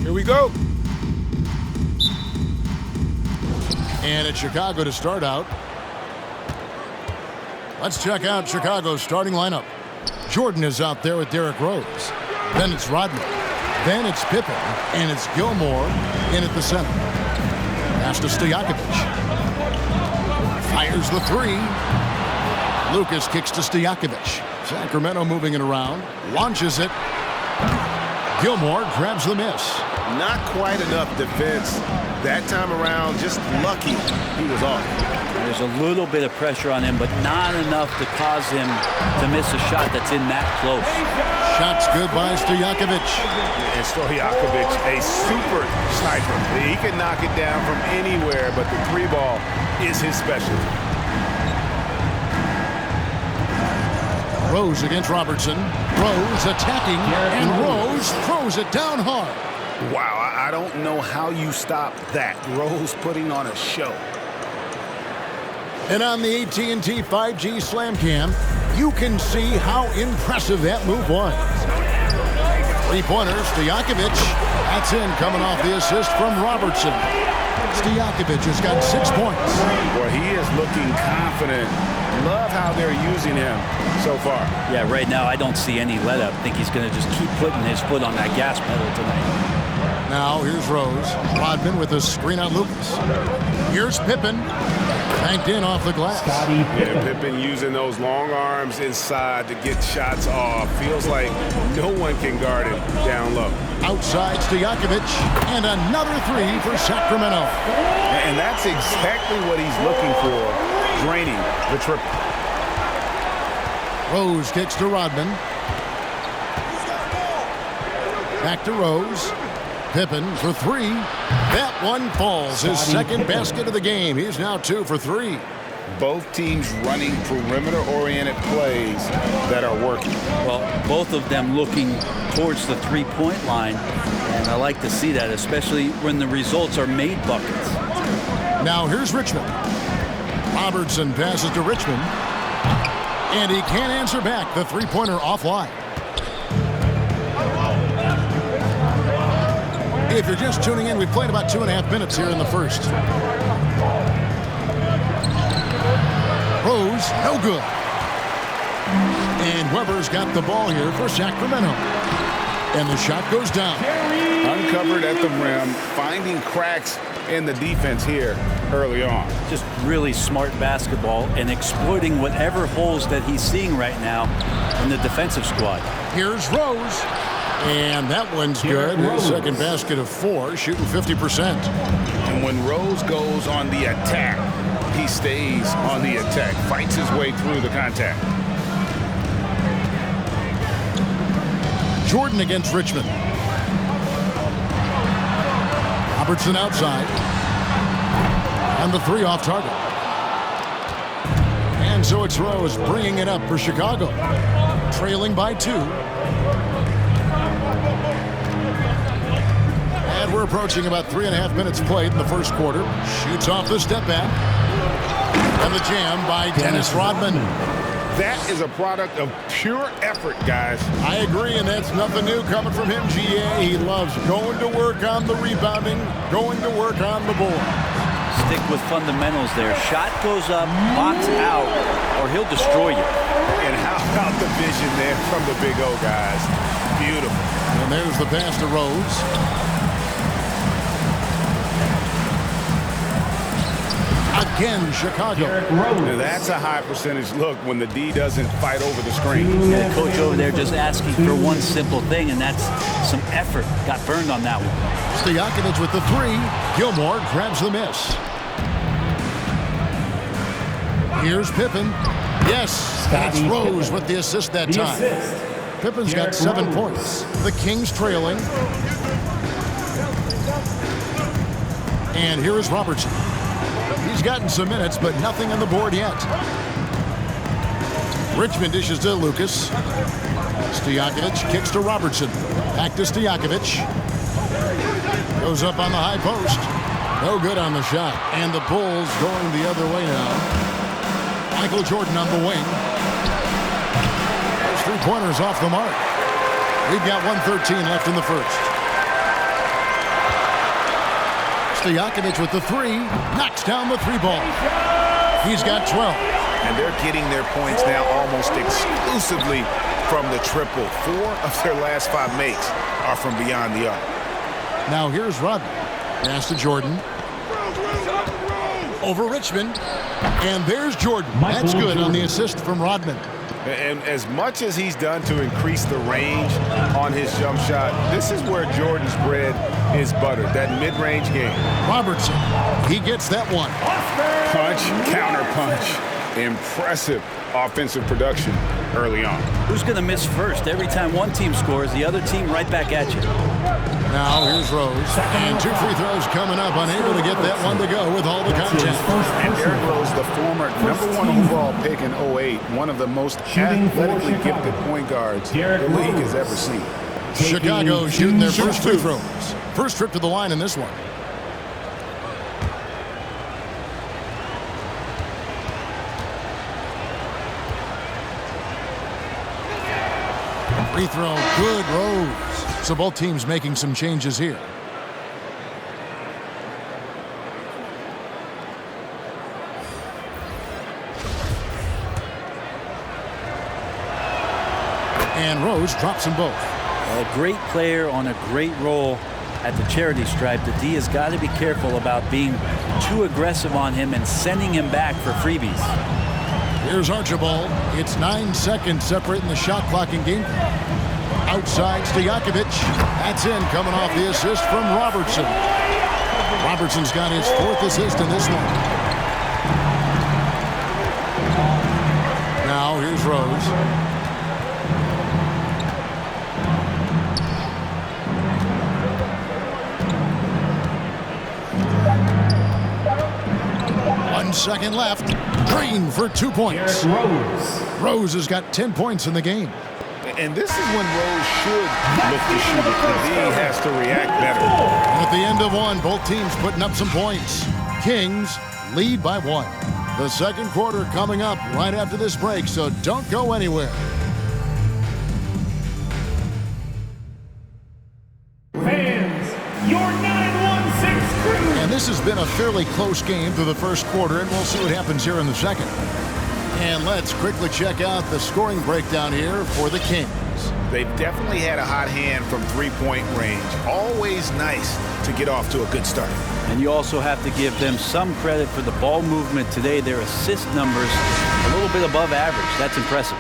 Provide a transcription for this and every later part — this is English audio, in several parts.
Here we go. And it's Chicago to start out. Let's check out Chicago's starting lineup. Jordan is out there with Derrick Rose. Then it's Rodman. Then it's Pippen. And it's Gilmore in at the center. Pass to Stojakovic. Fires the three. Lucas kicks to Stojakovic. Sacramento moving it around. Launches it. Gilmore grabs the miss. Not quite enough defense that time around. Just lucky he was off. There's a little bit of pressure on him, but not enough to cause him to miss a shot that's in that close. Shot's good by Stojakovic. And Stojakovic, a super sniper. He can knock it down from anywhere, but the three ball is his specialty. Rose against Robertson. Rose attacking, and Rose throws it down hard. Wow, I don't know how you stop that. Rose putting on a show. And on the AT&T 5G Slam Cam, you can see how impressive that move was. Three-pointer, Stojakovic. That's in, coming off the assist from Robertson. Stojakovic has got 6 points. Boy, he is looking confident. Love how they're using him so far. Yeah, right now I don't see any let-up. I think he's going to just keep putting his foot on that gas pedal tonight. Now here's Rose. Rodman with a screen on Lucas. Here's Pippen. Banked in off the glass. Yeah, Pippen using those long arms inside to get shots off. Feels like no one can guard it down low. Outside Stojakovic. And another three for Sacramento. And that's exactly what he's looking for. Draining the triple. Rose kicks to Rodman. Back to Rose. Pippen for three. That one falls. His second basket of the game. He's now 2 for 3. Both teams running perimeter-oriented plays that are working. Well, both of them looking towards the three-point line. And I like to see that, especially when the results are made buckets. Now here's Richmond. Robertson passes to Richmond. And he can't answer back. The three-pointer offline. If you're just tuning in, we've played about 2.5 minutes here in the first. Rose, no good. And Weber's got the ball here for Sacramento. And the shot goes down. Uncovered at the rim, finding cracks in the defense here early on. Just really smart basketball and exploiting whatever holes that he's seeing right now in the defensive squad. Here's Rose. And that one's good. His second basket of 4, shooting 50%. And when Rose goes on the attack, he stays on the attack, fights his way through the contact. Jordan against Richmond. Robertson outside. And the 3 off target. And so it's Rose bringing it up for Chicago. Trailing by 2. And we're approaching about 3.5 minutes played in the first quarter. Shoots off the step back. And the jam by Dennis Rodman. That is a product of pure effort, guys. I agree, and that's nothing new coming from him, GA. He loves going to work on the rebounding, going to work on the board. Stick with fundamentals there. Shot goes up, box out, or he'll destroy you. And how about the vision there from the Big O, guys? Beautiful. And there's the pass to Rose. Again, Chicago. Now that's a high percentage look when the D doesn't fight over the screen. The coach over there just asking for one simple thing, and that's some effort. Got burned on that one. Stojakovic with the 3. Gilmore grabs the miss. Here's Pippen. Yes, that's Rose with the assist that time. Pippen's got 7 points. The Kings trailing. And here is Robertson. He's gotten some minutes, but nothing on the board yet. Richmond dishes to Lucas. Stojakovic kicks to Robertson. Back to Stojakovic. Goes up on the high post. No good on the shot. And the Bulls going the other way now. Michael Jordan on the wing. Those 3 pointers. 3 pointers off the mark. We've got 1:13 left in the first. Stojakovic with the three. Knocks down the three ball. He's got 12. And they're getting their points now almost exclusively from the triple. 4 of their last 5 makes are from beyond the arc. Now here's Rodman. Pass to Jordan. Over Richmond. And there's Jordan. That's good on the assist from Rodman. And as much as he's done to increase the range on his jump shot, this is where Jordan's bread is buttered, that mid-range game. Robertson, he gets that one. Punch, counter punch. Impressive offensive production early on. Who's going to miss first? Every time one team scores, the other team right back at you. Now here's Rose. And 2 free throws coming up. Unable to get that one to go with all the contact. And Derrick Rose, the former #1 overall pick in 08, one of the most athletically gifted point guards the league has ever seen. Chicago shooting their first free throws. First trip to the line in this one. Free throw, good, Rose. So both teams making some changes here. And Rose drops them both. A great player on a great role at the charity stripe. The D has got to be careful about being too aggressive on him and sending him back for freebies. Here's Archibald. It's 9 seconds separating the shot clock and game. Outside Stojakovic. That's in, coming off the assist from Robertson. Robertson's got his 4th assist in this one. Now here's Rose. One second left. Green for 2 points. Rose has got 10 points in the game. And this is when Rose should look to shoot it. The D has to react better. And at the end of one, both teams putting up some points. Kings lead by 1. The second quarter coming up right after this break, so don't go anywhere. Fans, your 916 crew. And this has been a fairly close game through the first quarter, and we'll see what happens here in the second. And let's quickly check out the scoring breakdown here for the Kings. They've definitely had a hot hand from three-point range. Always nice to get off to a good start. And you also have to give them some credit for the ball movement today. Their assist numbers a little bit above average. That's impressive.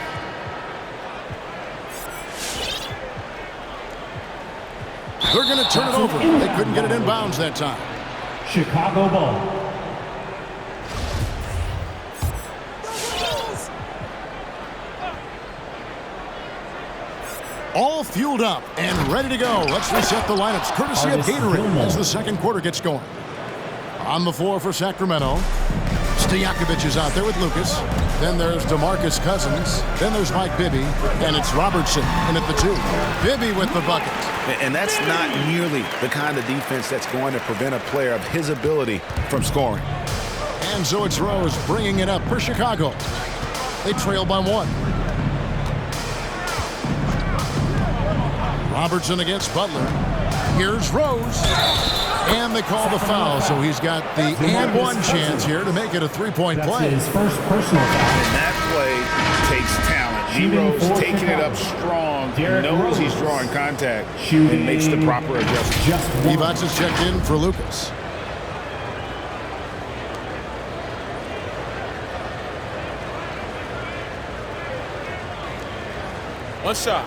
They're going to turn it over. They couldn't get it in bounds that time. Chicago ball. All fueled up and ready to go. Let's reset the lineups courtesy of Gatorade as the second quarter gets going. On the floor for Sacramento, Stojakovic is out there with Lucas. Then there's DeMarcus Cousins. Then there's Mike Bibby. And it's Robertson in at the 2. Bibby with the bucket. And that's not nearly the kind of defense that's going to prevent a player of his ability from scoring. And so it's Rose bringing it up for Chicago. They trail by 1. Robertson against Butler. Here's Rose. And they call the foul, so he's got the and one chance here to make it a three-point play. His first personal foul. And that play takes talent. D-Rose taking it up strong, knows he's drawing contact, and makes the proper adjustment. Evots is checked in for Lucas. One shot.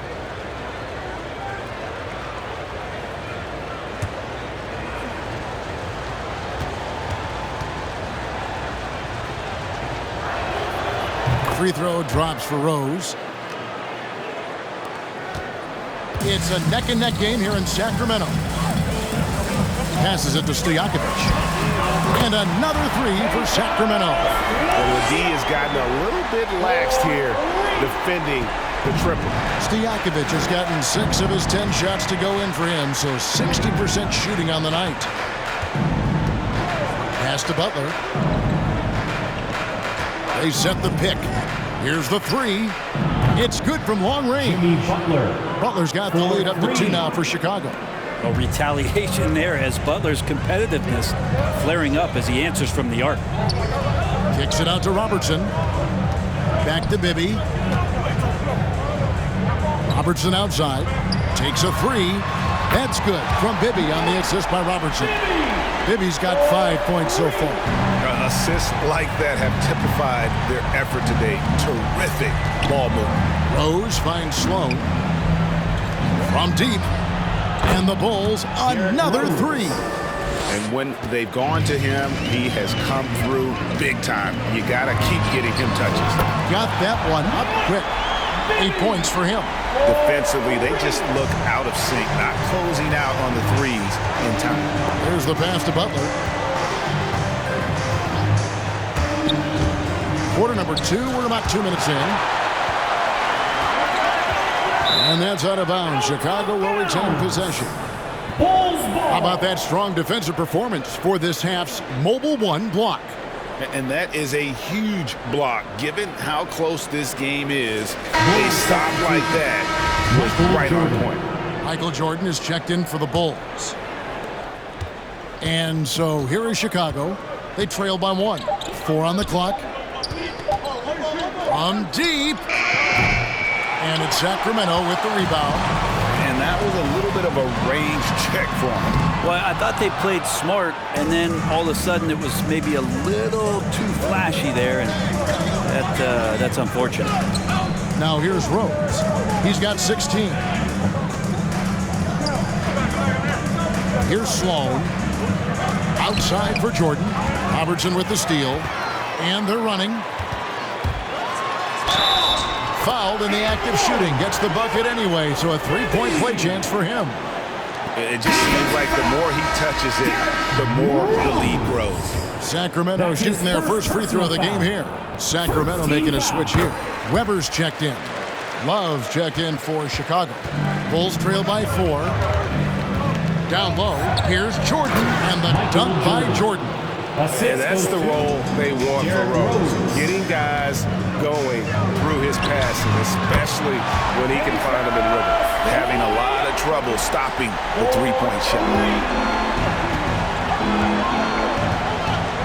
Free throw drops for Rose. It's a neck-and-neck game here in Sacramento. Passes it to Stojakovic. And another 3 for Sacramento. Well, the D has gotten a little bit laxed here defending the triple. Stojakovic has gotten 6 of his 10 shots to go in for him, so 60% shooting on the night. Pass to Butler. They set the pick. Here's the 3. It's good from long range. Jimmy Butler. Butler's got the lead up to 2 now for Chicago. A retaliation there as Butler's competitiveness flaring up as he answers from the arc. Kicks it out to Robertson. Back to Bibby. Robertson outside. Takes a three. That's good from Bibby on the assist by Robertson. Bibby's got 5 points so far. Assists like that have typified their effort today. Terrific ball movement. Rose finds Sloan. From deep. And the Bulls, another three. And when they've gone to him, he has come through big time. You got to keep getting him touches. Got that one up quick. 8 points for him. Defensively, they just look out of sync, not closing out on the threes in time. There's the pass to Butler. Quarter number 2, we're about 2 minutes in. And that's out of bounds. Chicago will retain possession. Bulls ball. How about that strong defensive performance for this half's Mobile One block? And that is a huge block. Given how close this game is, a stop like that was right on point. Michael Jordan is checked in for the Bulls. And so here is Chicago. They trail by 1. 4 on the clock. From deep. And it's Sacramento with the rebound. And that was a little bit of a range check for him. Well, I thought they played smart, and then all of a sudden it was maybe a little too flashy there, and that's unfortunate. Now here's Rose. He's got 16. Here's Sloan. Outside for Jordan. Robertson with the steal. And they're running. Fouled in the act of shooting. Gets the bucket anyway, so a 3-point play chance for him. It just seems like the more he touches it, the more the lead grows. Sacramento shooting their first free throw of the game here. Sacramento making a switch here. Weber's checked in. Love's checked in for Chicago. Bulls trail by 4. Down low, here's Jordan, and the dunk by Jordan. And that's the role they want for Rose. Getting guys going through his passing, especially when he can find them in rhythm. Having a lot of trouble stopping the three-point shot.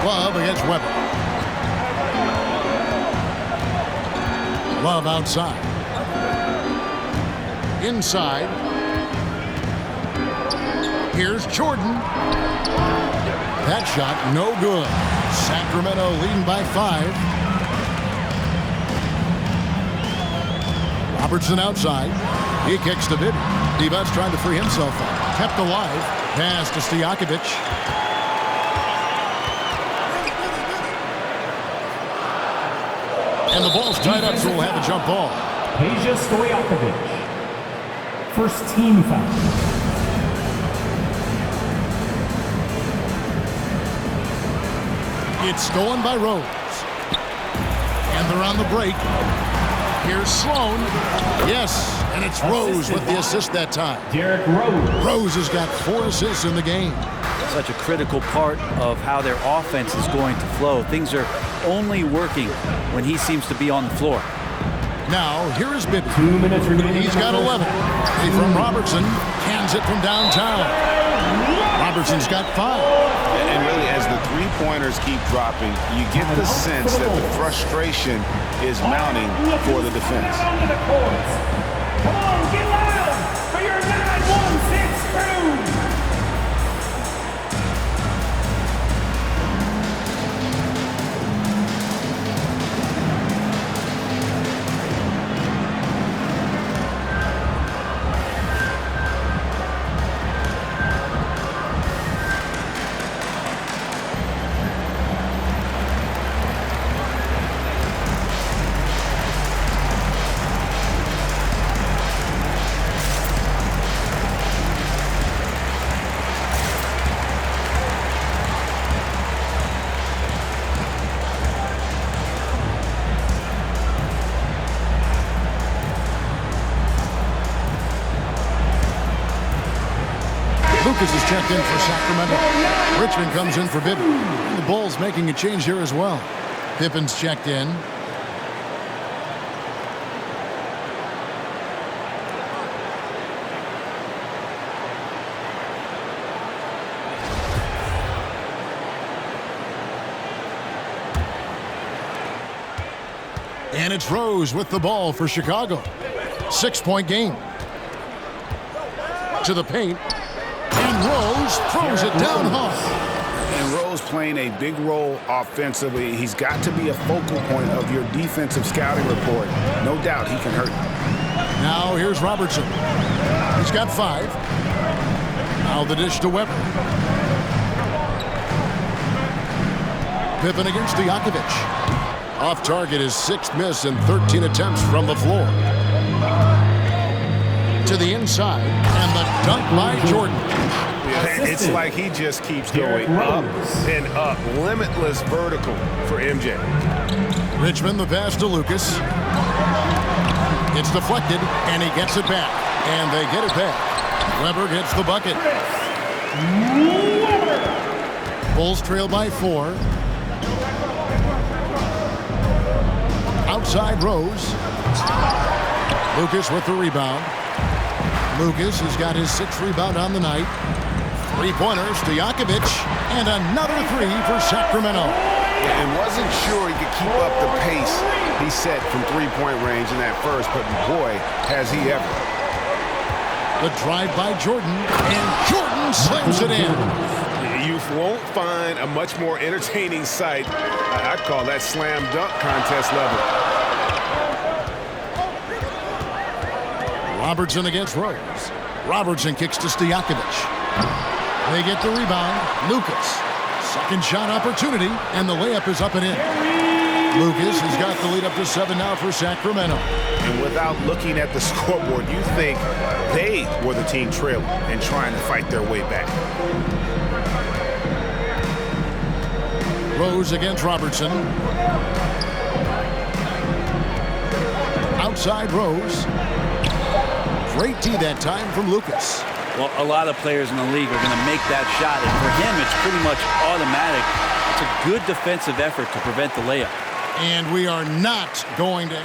Love against Weber. Love outside. Inside. Here's Jordan. That shot no good. Sacramento leading by 5. Robertson outside. He kicks to Bibby. Divac trying to free himself up. Kept alive. Pass to Stojakovic. And the ball's tied up, so we'll have a jump ball. Peja Stojakovic. First team foul. It's stolen by Rose. And they're on the break. Here's Sloan. Yes, and it's Rose with the assist that time. Derrick Rose. Rose has got 4 assists in the game. Such a critical part of how their offense is going to flow. Things are only working when he seems to be on the floor. Now, here is Bibby. 2 minutes remaining. He's got 11. Hey, from Robertson. Cans it from downtown. Robertson's got 5. And really, as the three-pointers keep dropping, you get the sense that the frustration is mounting for the defense. Come on, get loud for your 916 crew. Lucas is checked in for Sacramento. Richmond comes in for Pippen. The Bulls making a change here as well. Pippen's checked in. And it's Rose with the ball for Chicago. 6-point game. To the paint. And Rose throws it down hard. And Rose playing a big role offensively. He's got to be a focal point of your defensive scouting report. No doubt he can hurt. Now here's Robertson. He's got 5. Now the dish to Weber. Pippen against Stojakovic. Off target, his 6th miss and 13 attempts from the floor. To the inside, and the dunk by Jordan. It's like he just keeps going up and up. Limitless vertical for MJ. Richmond, the pass to Lucas. It's deflected, and he gets it back. And they get it back. Weber gets the bucket. Bulls trail by 4. Outside Rose. Lucas with the rebound. Lucas has got his 6th rebound on the night. 3-pointer, Stojakovic, and another 3 for Sacramento. And wasn't sure he could keep up the pace he set from 3-point range in that first, but boy, has he ever. The drive by Jordan, and Jordan slams it in. You won't find a much more entertaining sight. I'd call that slam dunk contest level. Robertson against Rose. Robertson kicks to Stojakovic. They get the rebound. Lucas. Second shot opportunity, and the layup is up and in. Lucas has got the lead up to 7 now for Sacramento. And without looking at the scoreboard, you think they were the team trailing and trying to fight their way back. Rose against Robertson. Outside Rose. Great tee that time from Lucas. Well, a lot of players in the league are going to make that shot, and for him, it's pretty much automatic. It's a good defensive effort to prevent the layup. And we are not going to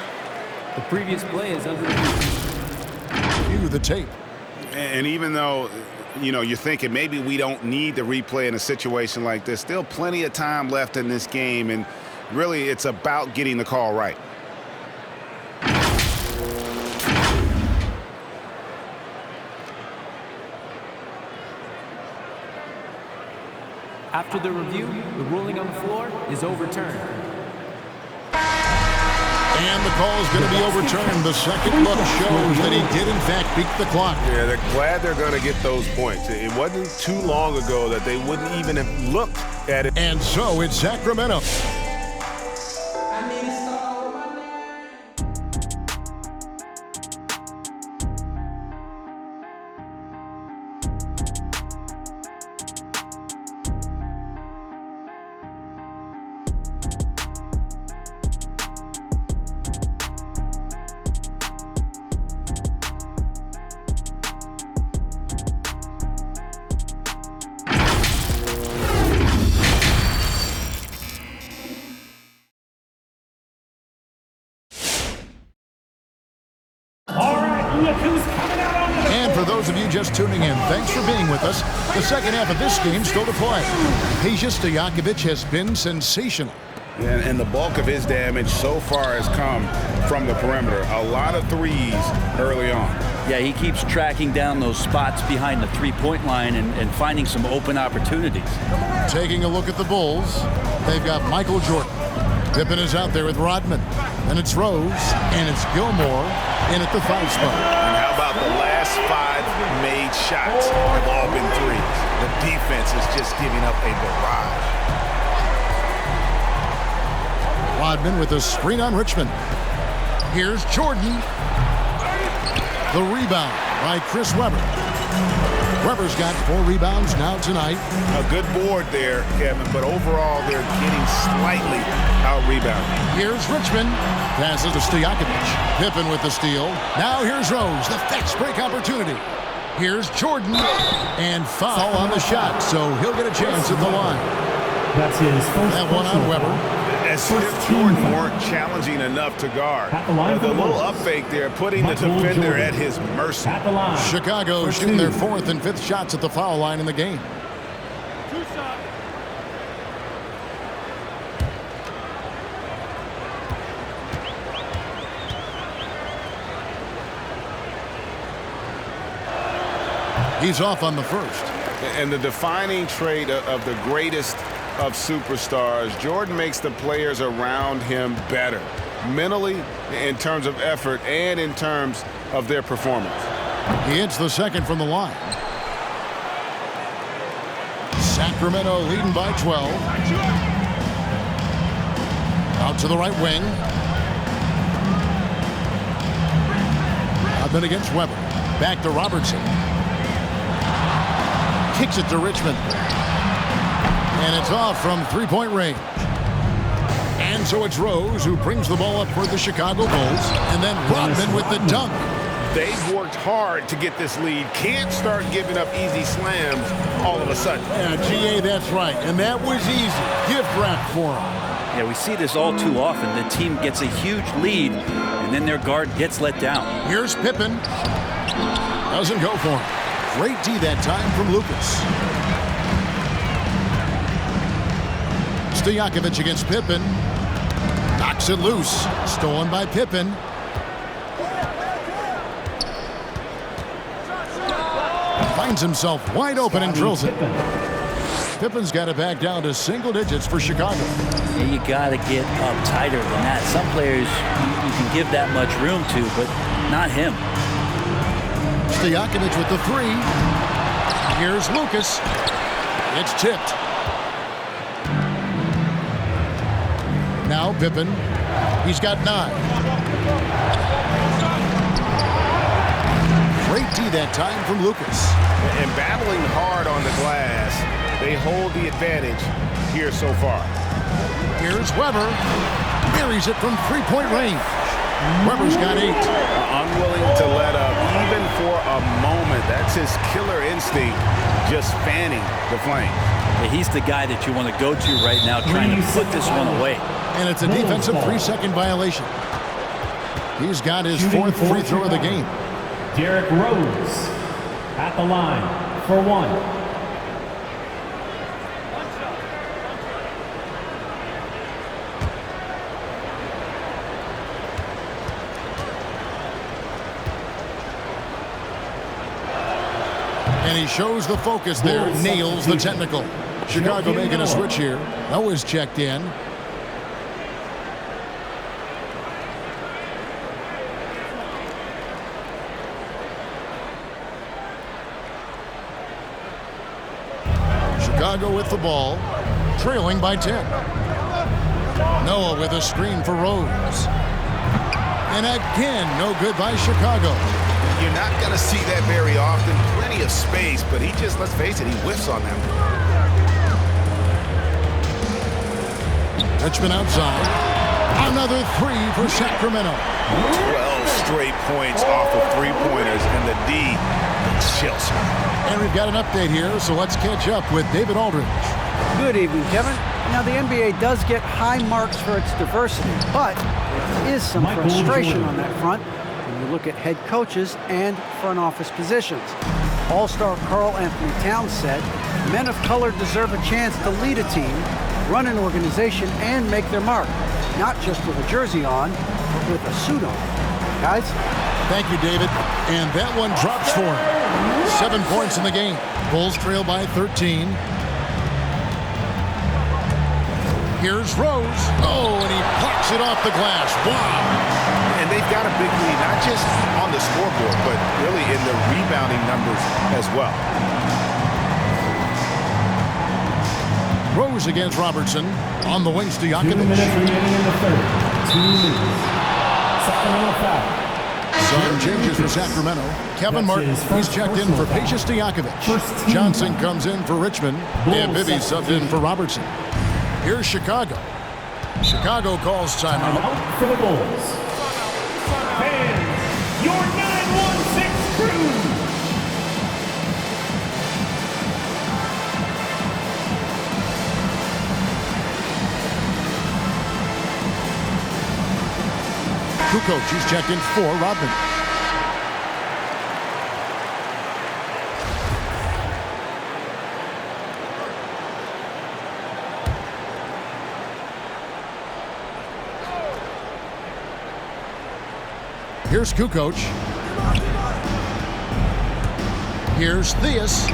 The previous play is under view the tape. And even though, you're thinking maybe we don't need to replay in a situation like this, still plenty of time left in this game, and really it's about getting the call right. After the review, the ruling on the floor is overturned. And the call is going to be overturned. The second look shows that he did, in fact, beat the clock. Yeah, they're glad they're going to get those points. It wasn't too long ago that they wouldn't even have looked at it. And so it's Sacramento. And for those of you just tuning in, thanks for being with us. The second half of this game still to play. Peja Stojakovic has been sensational. And the bulk of his damage so far has come from the perimeter. A lot of threes early on. Yeah, he keeps tracking down those spots behind the three-point line and finding some open opportunities. Taking a look at the Bulls, they've got Michael Jordan. Pippen is out there with Rodman. And it's Rose, and it's Gilmore in at the 5 spot. And how about the last 5 made shots have all been threes? The defense is just giving up a barrage. Rodman with a screen on Richmond. Here's Jordan. The rebound by Chris Webber. Webber's got 4 rebounds now tonight. A good board there, Kevin, but overall they're getting slightly out-rebounded. Here's Richmond. Passes to Stojakovic. Pippen with the steal. Now here's Rose. The fast break opportunity. Here's Jordan. And foul on the shot, so he'll get a chance at the line. That's his first. That one on Webber. As if Jordan weren't challenging enough to guard. The little up fake there, putting the defender at his mercy. At the line. Chicago shooting their 4th and 5th shots at the foul line in the game. He's off on the first. And the defining trait of the greatest of superstars, Jordan makes the players around him better, mentally, in terms of effort, and in terms of their performance. He hits the second from the line. Sacramento leading by 12. Out to the right wing. Rodman against Weber. Back to Robertson. Kicks it to Richmond. And it's off from three-point range. And so it's Rose who brings the ball up for the Chicago Bulls. And then Rodman with the dunk. They've worked hard to get this lead. Can't start giving up easy slams all of a sudden. Yeah, GA, that's right. And that was easy. Gift wrap for him. Yeah, we see this all too often. The team gets a huge lead, and then their guard gets let down. Here's Pippen. Doesn't go for him. Great D that time from Lucas. Stojakovic against Pippen. Knocks it loose. Stolen by Pippen. Finds himself wide open and drills it. Pippen's got it back down to single digits for Chicago. Yeah, you got to get up tighter than that. Some players you can give that much room to, but not him. Stojakovic with the three. Here's Lucas. It's tipped. Now Pippen. He's got 9. Great D that time from Lucas. And battling hard on the glass, they hold the advantage here so far. Here's Weber. Buries it from three-point range. Weber's got 8. Unwilling to let up even for a moment. That's his killer instinct, just fanning the flame. Yeah, he's the guy that you want to go to right now, trying to put this one away. And it's a defensive 3-second violation. He's got his 4th free throw of the game. Derrick Rose at the line for 1. And he shows the focus there, nails the technical. Chicago making a switch here. Noah's checked in. Chicago with the ball, trailing by 10. Noah with a screen for Rose. And again, no good by Chicago. You're not going to see that very often. Plenty of space, but he just, let's face it, he whiffs on them. Richmond outside. Another 3 for Sacramento. 12 straight points off of three-pointers, and the D chills. And we've got an update here, so let's catch up with David Aldridge. Good evening, Kevin. Now, the NBA does get high marks for its diversity, but there is some frustration on that front when you look at head coaches and front office positions. All-star Karl Anthony Towns said, men of color deserve a chance to lead a team, run an organization, and make their mark, not just with a jersey on, but with a suit on. Guys? Thank you, David. And that one drops for him. 7 points in the game. Bulls trail by 13. Here's Rose. Oh, and he plucks it off the glass. Wow. And they've got a big lead, not just on the scoreboard, but really in the rebounding numbers as well. Rose against Robertson. On the wing, Stojakovic. 2 minutes remaining in the third. 2 minutes. Sacramento foul. Some changes for Sacramento. Kevin Martin, he's checked in for Peja Stojakovic. Johnson comes in for Richmond. And Bibby subbed in for Robertson. Here's Chicago. Chicago calls timeout. Out for the Bulls. Fans, your 916 crew. Kukoc, he's checked in for Rodman. Here's Kukoc. Here's Theus.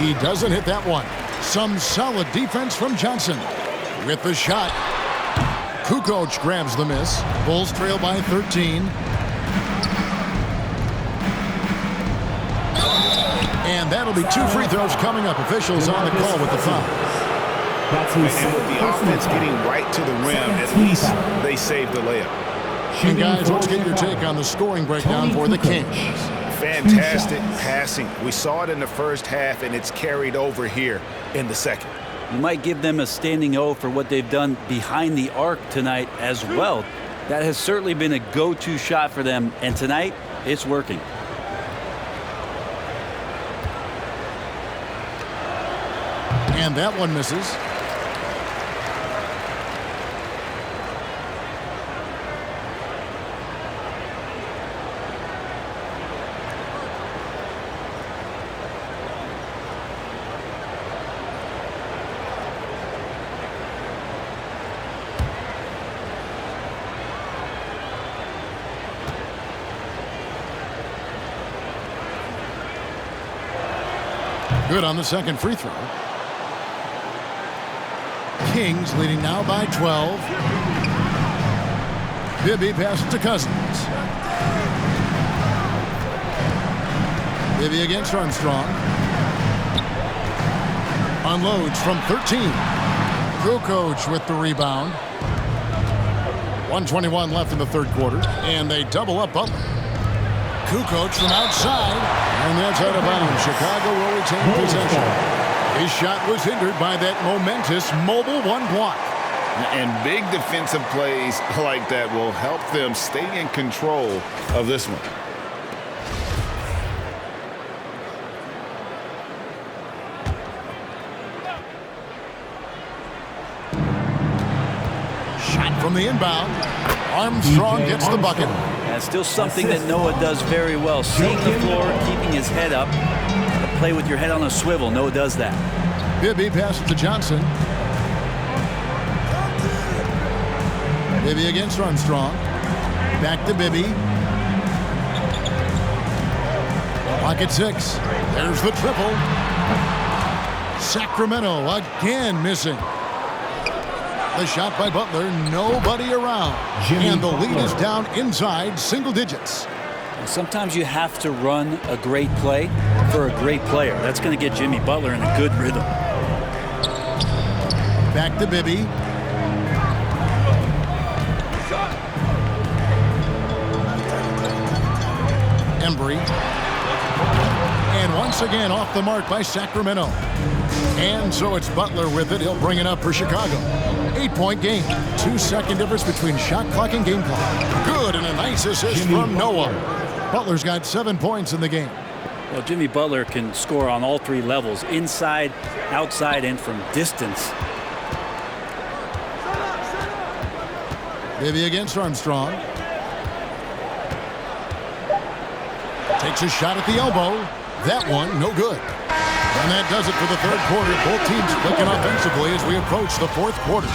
He doesn't hit that one. Some solid defense from Johnson. With the shot. Kukoc grabs the miss. Bulls trail by 13. And that'll be 2 free throws coming up. Officials on the call with the foul. And with the offense getting right to the rim, at least they saved the layup. And guys, let's get your take on the scoring breakdown for the Kings. Fantastic passing. We saw it in the first half, and it's carried over here in the second. You might give them a standing O for what they've done behind the arc tonight as well. That has certainly been a go-to shot for them, and tonight it's working. And that one misses. Good on the second free throw. Kings leading now by 12. Bibby passes to Cousins. Bibby against Armstrong. Unloads from 13. Kukoc with the rebound. 1:21 left in the third quarter. And they double up Butler. Kukoc from outside. And that's out of bounds. Chicago will retain possession. His shot was hindered by that momentous mobile one block. And big defensive plays like that will help them stay in control of this one. Shot from the inbound. Armstrong gets the bucket. That's still something that Noah does very well. Seeing the floor, keeping his head up. Play with your head on a swivel. Noah does that. Bibby passes to Johnson. Bibby against Armstrong. Back to Bibby. Pocket 6. There's the triple. Sacramento again missing. The shot by Butler, nobody around. And the lead is down inside single digits. Sometimes you have to run a great play for a great player. That's going to get Jimmy Butler in a good rhythm. Back to Bibby. Embry. And once again off the mark by Sacramento. And so it's Butler with it. He'll bring it up for Chicago. 8-point game. 2-second difference between shot clock and game clock. Good, and a nice assist from Noah. Butler's got 7 points in the game. Well, Jimmy Butler can score on all 3 levels, inside, outside, and from distance. Bibby against Armstrong. Takes a shot at the elbow. That one, no good. And that does it for the third quarter. Both teams clicking offensively as we approach the fourth quarter.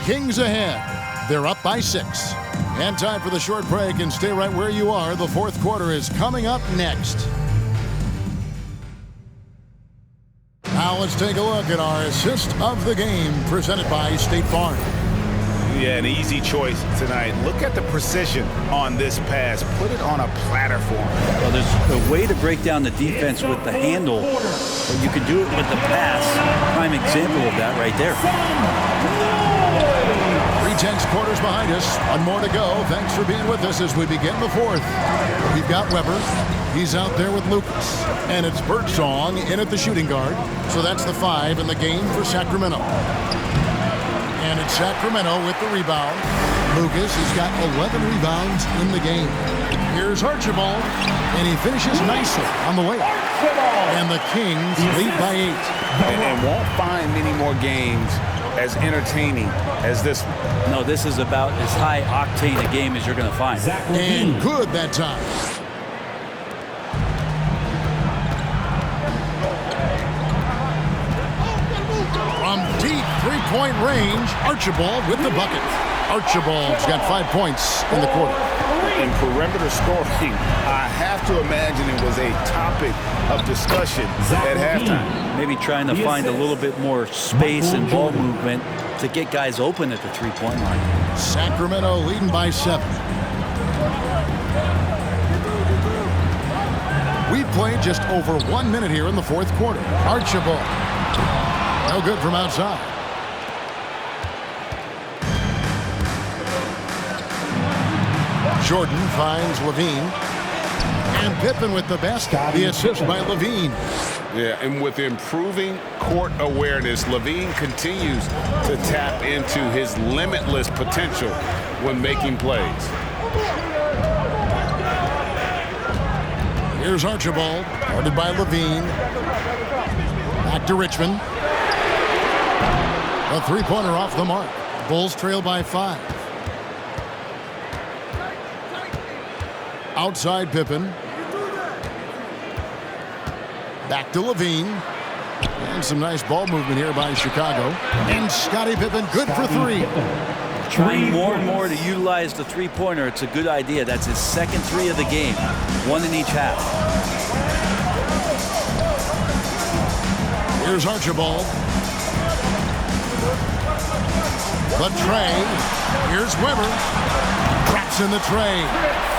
Kings ahead. They're up by 6. And time for the short break, and stay right where you are. The fourth quarter is coming up next. Now let's take a look at our assist of the game presented by State Farm. Yeah, an easy choice tonight. Look at the precision on this pass. Put it on a platter for him. Well, there's a way to break down the defense with the handle, but you can do it with the pass. Prime example of that right there. 3/10 quarters behind us. One more to go. Thanks for being with us as we begin the fourth. We've got Weber. He's out there with Lucas. And it's Birdsong in at the shooting guard. So that's the 5 in the game for Sacramento. And it's Sacramento with the rebound. Lucas has got 11 rebounds in the game. Here's Archibald, and he finishes nicely on the layup. And the Kings lead by 8. And won't find many more games as entertaining as this one. No, this is about as high octane a game as you're going to find. And good that time. From deep three-point range, Archibald with the bucket. Archibald's got 5 points in the quarter. In perimeter scoring, I have to imagine it was a topic of discussion at halftime. Maybe trying to find a little bit more space and ball movement to get guys open at the three-point line. Sacramento leading by 7. We've played just over 1 minute here in the fourth quarter. Archibald. No good from outside. Jordan finds Levine. And Pippen with the basket. The assist by Levine. Yeah, and with improving court awareness, Levine continues to tap into his limitless potential when making plays. Here's Archibald, guarded by Levine. Back to Richmond. A three-pointer off the mark. Bulls trail by 5. Outside Pippen. Back to Levine. And some nice ball movement here by Chicago. And Scottie Pippen good for 3. Trying more and more to utilize the three-pointer. It's a good idea. That's his second 3 of the game. 1 in each half. Here's Archibald. The tray. Here's Weber. Traps in the tray.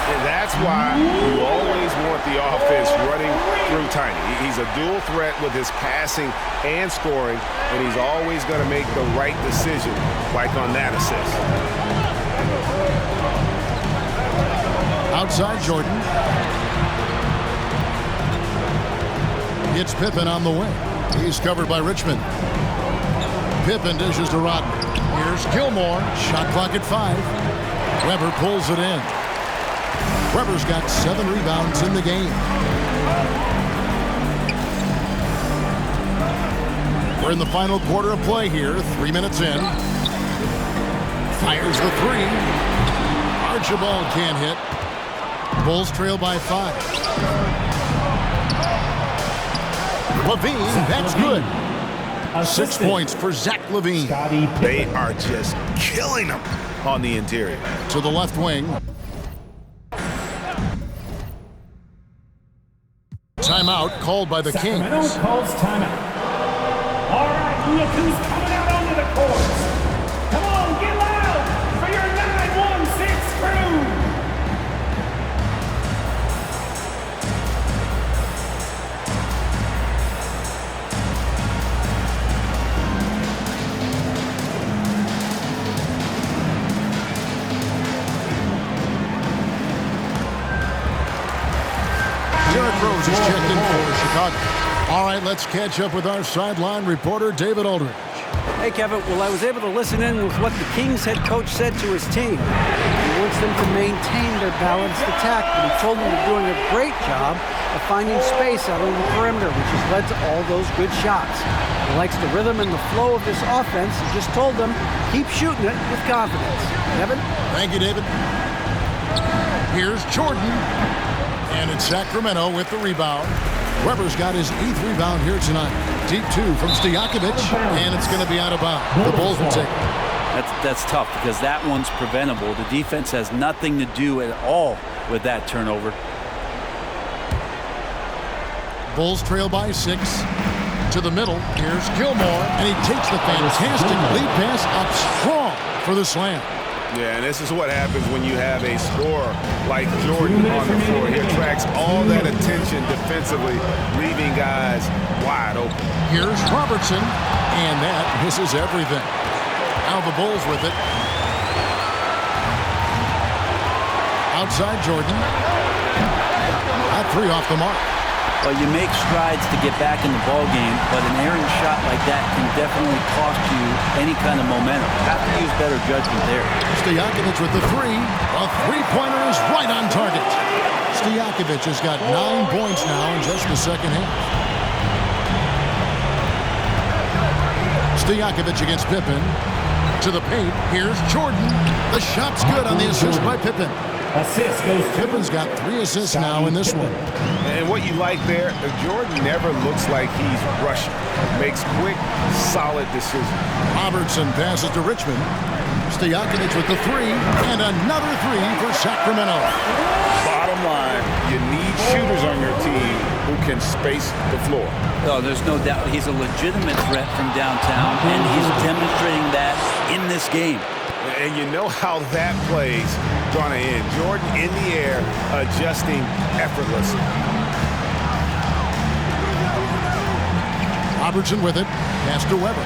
And that's why you always want the offense running through Tiny. He's a dual threat with his passing and scoring, and he's always going to make the right decision, like on that assist. Outside Jordan. It's Pippen on the wing. He's covered by Richmond. Pippen dishes to Rodman. Here's Gilmore. Shot clock at 5. Weber pulls it in. Weber's got 7 rebounds in the game. We're in the final quarter of play here. 3 minutes in. Fires the 3. Archibald can't hit. Bulls trail by 5. Levine, that's good. 6 points for Zach Levine. They are just killing them on the interior. To the left wing. Timeout called by the Kings. Sacramento calls timeout. All right, look who's coming out onto the court. Come on, get loud for your 916 crew. Derrick Rose is checked in for Chicago. All right, let's catch up with our sideline reporter, David Aldridge. Hey, Kevin. Well, I was able to listen in with what the Kings head coach said to his team. He wants them to maintain their balanced attack, but he told them they're doing a great job of finding space out on the perimeter, which has led to all those good shots. He likes the rhythm and the flow of this offense. He just told them, keep shooting it with confidence. Kevin? Thank you, David. Here's Jordan. And it's Sacramento with the rebound. Weber's got his 8th rebound here tonight. Deep 2 from Stojakovic, and it's going to be out of bounds. The Bulls will take it. That's tough because that one's preventable. The defense has nothing to do at all with that turnover. Bulls trail by 6. To the middle, here's Gilmore, and he takes the fantastic lead pass up strong for the slam. Yeah, and this is what happens when you have a scorer like Jordan on the floor. He attracts all that attention defensively, leaving guys wide open. Here's Robertson, and that misses everything. Now the Bulls with it. Outside Jordan. That 3 off the mark. Well, you make strides to get back in the ball game, but an errant shot like that can definitely cost you any kind of momentum. You have to use better judgment there. Stojakovic with the 3. A three-pointer is right on target. Stojakovic has got 9 points now in just the second half. Stojakovic against Pippen. To the paint. Here's Jordan. The shot's good on the assist by Pippen. Assist goes to Pippen's got 3 assists now in this one. And what you like there, Jordan never looks like he's rushing. Makes quick, solid decisions. Robertson passes to Richmond. Stojakovic with the 3, and another 3 for Sacramento. Bottom line, you need shooters on your team who can space the floor. Oh, there's no doubt he's a legitimate threat from downtown, and he's demonstrating that in this game. And you know how that play's gonna end. Jordan in the air, adjusting effortlessly. Robertson with it. Pass to Weber.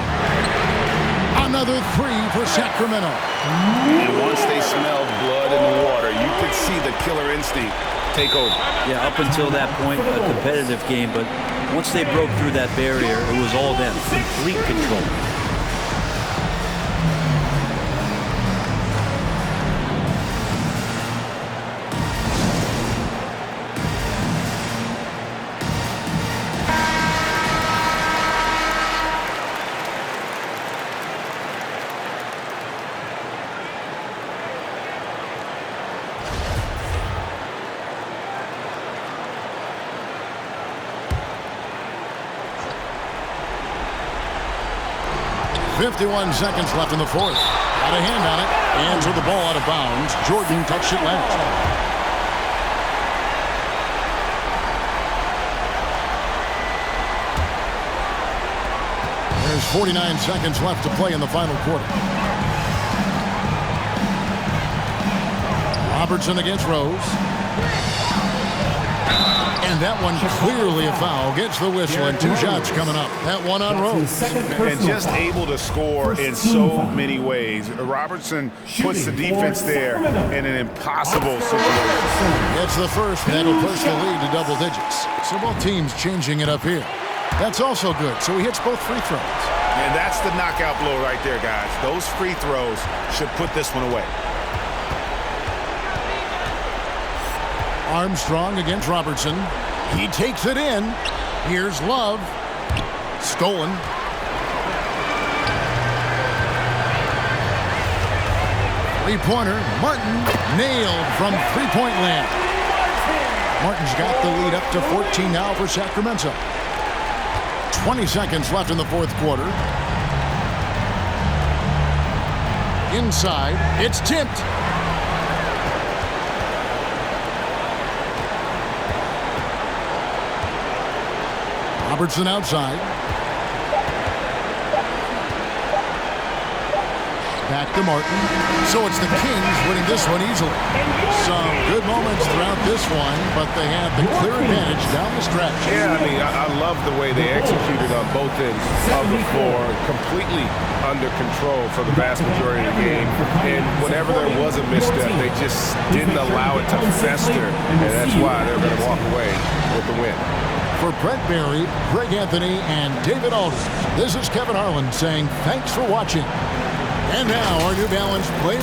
Another 3 for Sacramento. And once they smelled blood in the water, you could see the killer instinct take over. Yeah, up until that point, a competitive game, but once they broke through that barrier, it was all them. Complete control. .51 seconds left in the fourth. Got a hand on it. Hands with the ball out of bounds. Jordan touched it last. There's 49 seconds left to play in the final quarter. Robertson against Rose. And that one clearly a foul. Gets the whistle, and 2 shots coming up. That one on Rose. And just able to score in so many ways. Robertson puts the defense there in an impossible situation. It's the first, and that'll push the lead to double digits. So both teams changing it up here. That's also good. So he hits both free throws. And that's the knockout blow right there, guys. Those free throws should put this one away. Armstrong against Robertson. He takes it in. Here's Love. Stolen. Three-pointer. Martin nailed from three-point land. Martin's got the lead up to 14 now for Sacramento. 20 seconds left in the fourth quarter. Inside. It's tipped. Robertson outside. Back to Martin. So it's the Kings winning this one easily. Some good moments throughout this one, but they had the clear advantage down the stretch. Yeah, I mean, I love the way they executed on both ends of the floor. Completely under control for the vast majority of the game. And whenever there was a misstep, they just didn't allow it to fester. And that's why they're going to walk away with the win. For Brett Barry, Greg Anthony, and David Aldridge, this is Kevin Harlan saying thanks for watching. And now our New Balance play.